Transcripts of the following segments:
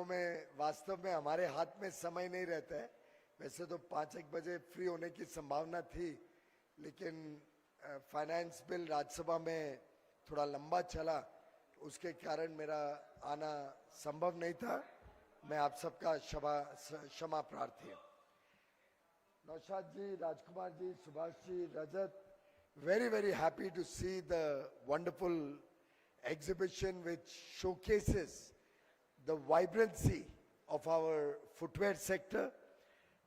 में वास्तव में हमारे हाथ में समय नहीं रहता है। वैसे तो 5-1 बजे फ्री होने की संभावना थी, लेकिन फाइनेंस बिल राज्यसभा में थोड़ा लंबा चला, उसके कारण मेरा आना संभव नहीं था। मैं आप सबका क्षमा प्रार्थी हूँ। नौशाद जी, राजकुमार जी, सुभाष जी, रजत, very happy to see the wonderful exhibition which showcases the vibrancy of our footwear sector,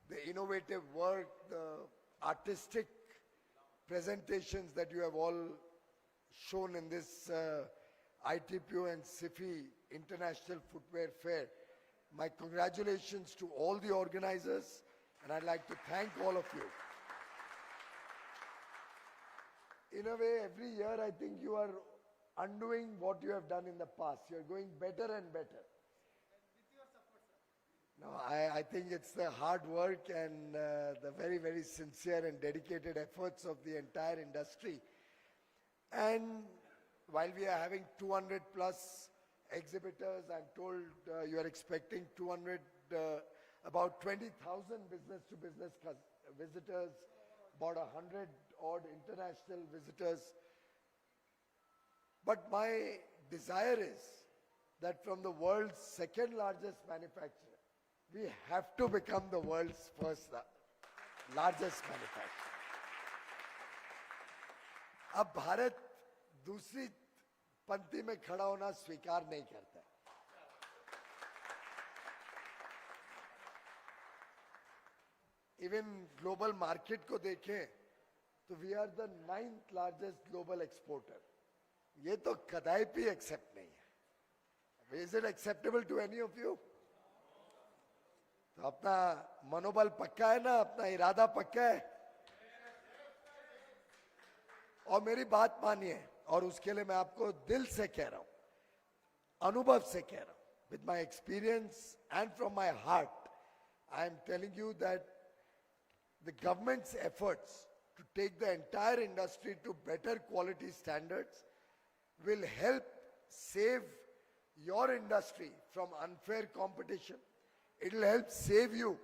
the innovative work, the artistic presentations that you have all shown in this ITPO and SIFI International Footwear Fair. My congratulations to all the organizers, and I'd like to thank all of you. In a way, every year I think you are undoing what you have done in the past. You're going better and better. No, I think it's the hard work and the very sincere and dedicated efforts of the entire industry. And while we are having 200 plus exhibitors, I'm told you are expecting 200, about 20,000 business-to-business visitors, about 100 odd international visitors. But my desire is that from the world's second largest manufacturer, we have to become the world's first largest manufacturer. अब भारत दूसरी पंक्ति में खड़ा होना स्वीकार नहीं करता है। Even global market को देखें तो we are the 9th largest global exporter. ये तो कदापि accept नहीं है। Is it acceptable to any of you? तो अपना मनोबल पक्का है ना, अपना इरादा पक्का है, और मेरी बात मानिए, और उसके लिए मैं आपको दिल से कह रहा हूं, अनुभव से कह रहा हूं, with my experience and from my heart, I am telling you that the government's efforts to take the entire industry to better quality standards will help save your industry from unfair competition. It will help save you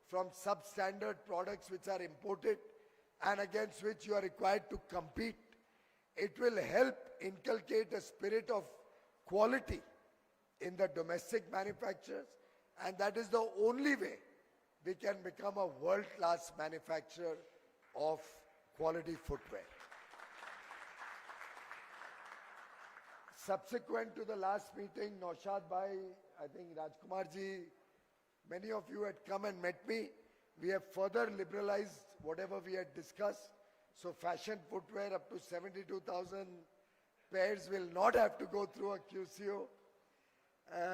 from substandard products which are imported and against which you are required to compete. It will help inculcate a spirit of quality in the domestic manufacturers, and that is the only way we can become a world-class manufacturer of quality footwear. Subsequent to the last meeting, Naushad Bhai, I think Rajkumar ji, many of you had come and met me. We have further liberalized whatever we had discussed. So fashion footwear up to 72,000 pairs will not have to go through a QCO.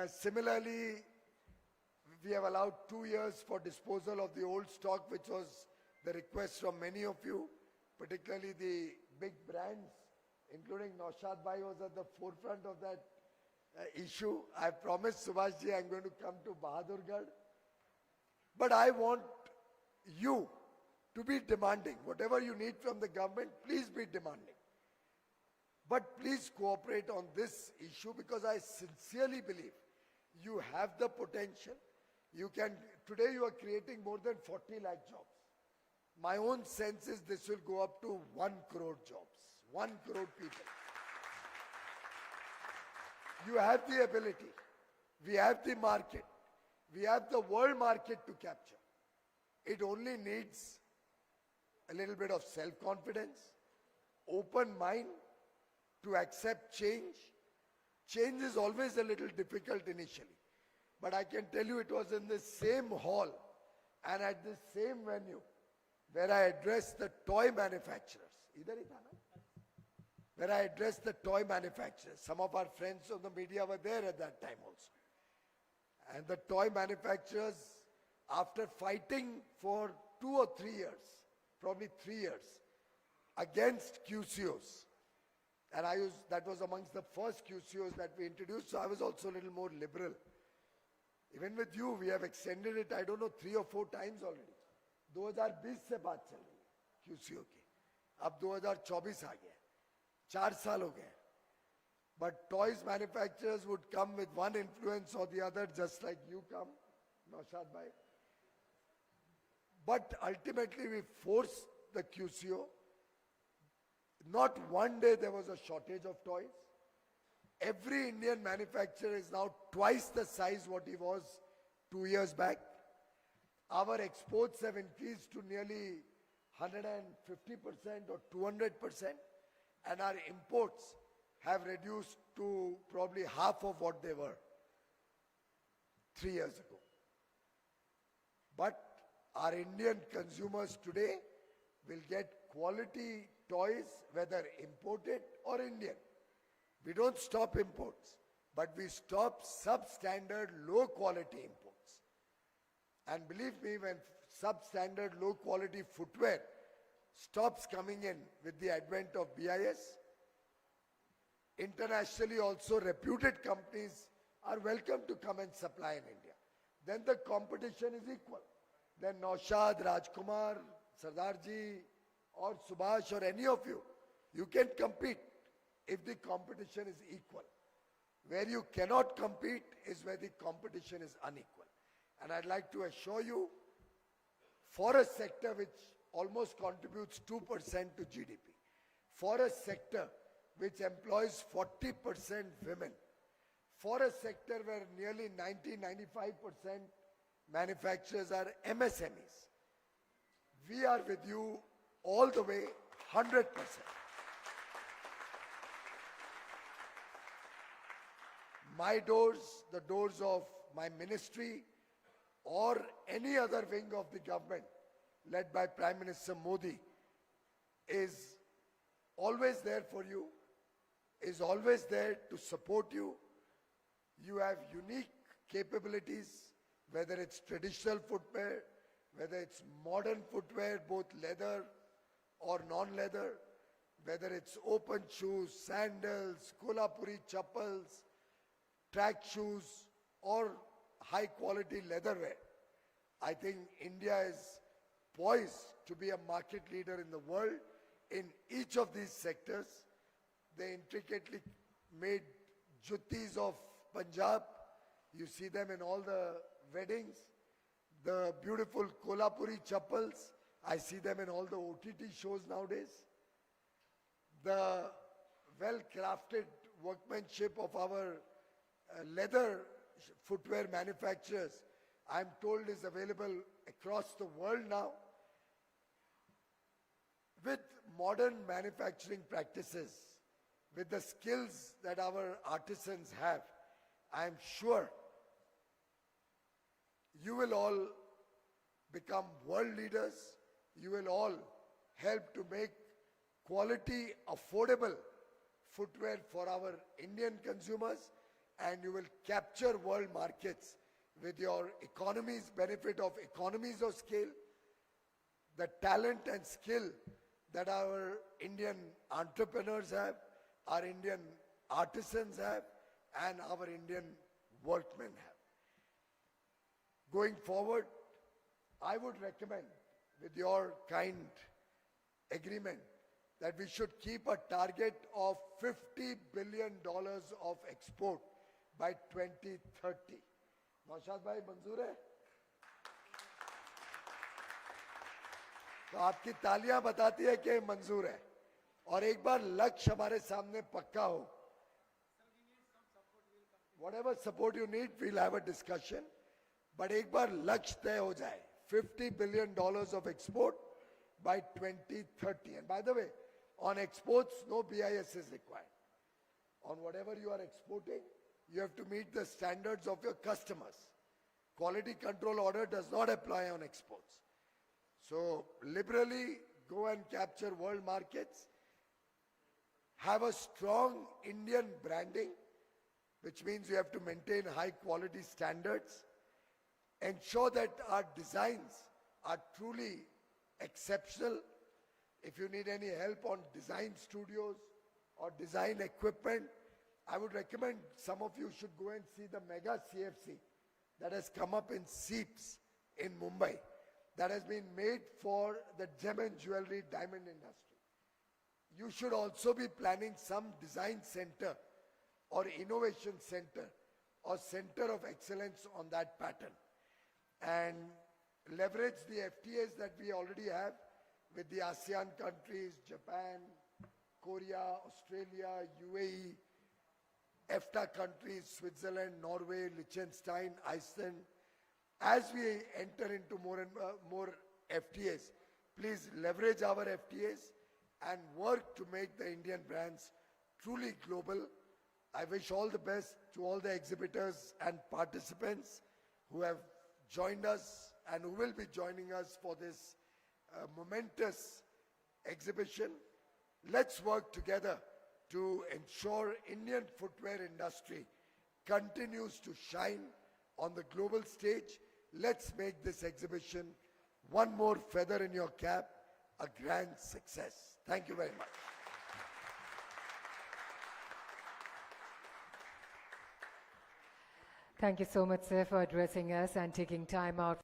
Similarly, we have allowed 2 years for disposal of the old stock, which was the request from many of you, particularly the big brands, including Naushad Bhai was at the forefront of that issue. I promised Subhash ji I'm going to come to Bahadurgarh. But I want you to be demanding. Whatever you need from the government, please be demanding. But please cooperate on this issue, because I sincerely believe you have the potential. You can, today you are creating more than 40 lakh jobs. My own sense is this will go up to 1 crore jobs, 1 crore people. You have the ability. We have the market. We have the world market to capture. It only needs a little bit of self-confidence, open mind to accept change. Change is always a little difficult initially. But I can tell you it was in the same hall and at the same venue where I addressed the toy manufacturers. Where I addressed the toy manufacturers. Some of our friends of the media were there at that time also. And the toy manufacturers, after fighting for 2 or 3 years, probably 3 years, against QCOs, and that was amongst the first QCOs that we introduced, so I was also a little more liberal. Even with you, we have extended it, I don't know, 3 or 4 times already. 2020 से बात चल रही है QCO की, अब 2024 आ गया, 4 साल हो गए. But toys manufacturers would come with one influence or the other, just like you come, Naushad bhai. But ultimately we forced the QCO. Not one day there was a shortage of toys. Every Indian manufacturer is now twice the size what he was 2 years back. Our exports have increased to nearly 150% or 200%, and our imports have reduced to probably half of what they were 3 years ago. But our Indian consumers today will get quality toys, whether imported or Indian. We don't stop imports, but we stop substandard, low-quality imports. And believe me, when substandard, low-quality footwear stops coming in with the advent of BIS, internationally also reputed companies are welcome to come and supply in India. Then the competition is equal. Then Naushad, Rajkumar, Sardarji, or Subhash, or any of you, you can compete if the competition is equal. Where you cannot compete is where the competition is unequal. And I'd like to assure you, for a sector which almost contributes 2% to GDP, for a sector which employs 40% women, for a sector where nearly 90-95% manufacturers are MSMEs, we are with you all the way, 100%. My doors, the doors of my ministry, or any other wing of the government led by Prime Minister Modi is always there for you, is always there to support you. You have unique capabilities, whether it's traditional footwear, whether it's modern footwear, both leather or non-leather, whether it's open shoes, sandals, kolhapuri chappals, track shoes, or high-quality leatherware. I think India is poised to be a market leader in the world in each of these sectors. The intricately made juttis of Punjab, you see them in all the weddings. The beautiful kolhapuri chappals, I see them in all the OTT shows nowadays. The well-crafted workmanship of our leather footwear manufacturers, I'm told, is available across the world now. With modern manufacturing practices, with the skills that our artisans have, I'm sure you will all become world leaders. You will all help to make quality, affordable footwear for our Indian consumers, and you will capture world markets with your economies, benefit of economies of scale, the talent and skill that our Indian entrepreneurs have, our Indian artisans have, and our Indian workmen have. Going forward, I would recommend, with your kind agreement, that we should keep a target of $50 billion of export by 2030. Naushad भाई मंजूर है? तो आपकी तालियां बताती है कि मंजूर है। और एक बार लक्ष्य हमारे सामने पक्का हो, whatever support you need, we'll have a discussion. But एक बार लक्ष्य तय हो जाए, $50 billion of export by 2030. And by the way, on exports, no BIS is required. On whatever you are exporting, you have to meet the standards of your customers. Quality control order does not apply on exports. So liberally go and capture world markets. Have a strong Indian branding, which means you have to maintain high quality standards. Ensure that our designs are truly exceptional. If you need any help on design studios or design equipment, I would recommend some of you should go and see the mega CFC that has come up in Seeps in Mumbai, that has been made for the gem and jewelry diamond industry. You should also be planning some design center or innovation center or center of excellence on that pattern, and leverage the FTAs that we already have with the ASEAN countries, Japan, Korea, Australia, UAE, EFTA countries, Switzerland, Norway, Liechtenstein, Iceland. As we enter into more and more FTAs, please leverage our FTAs and work to make the Indian brands truly global. I wish all the best to all the exhibitors and participants who have joined us and who will be joining us for this momentous exhibition. Let's work together to ensure Indian footwear industry continues to shine on the global stage. Let's make this exhibition one more feather in your cap, a grand success. Thank you very much. Thank you so much, sir, for addressing us and taking time out.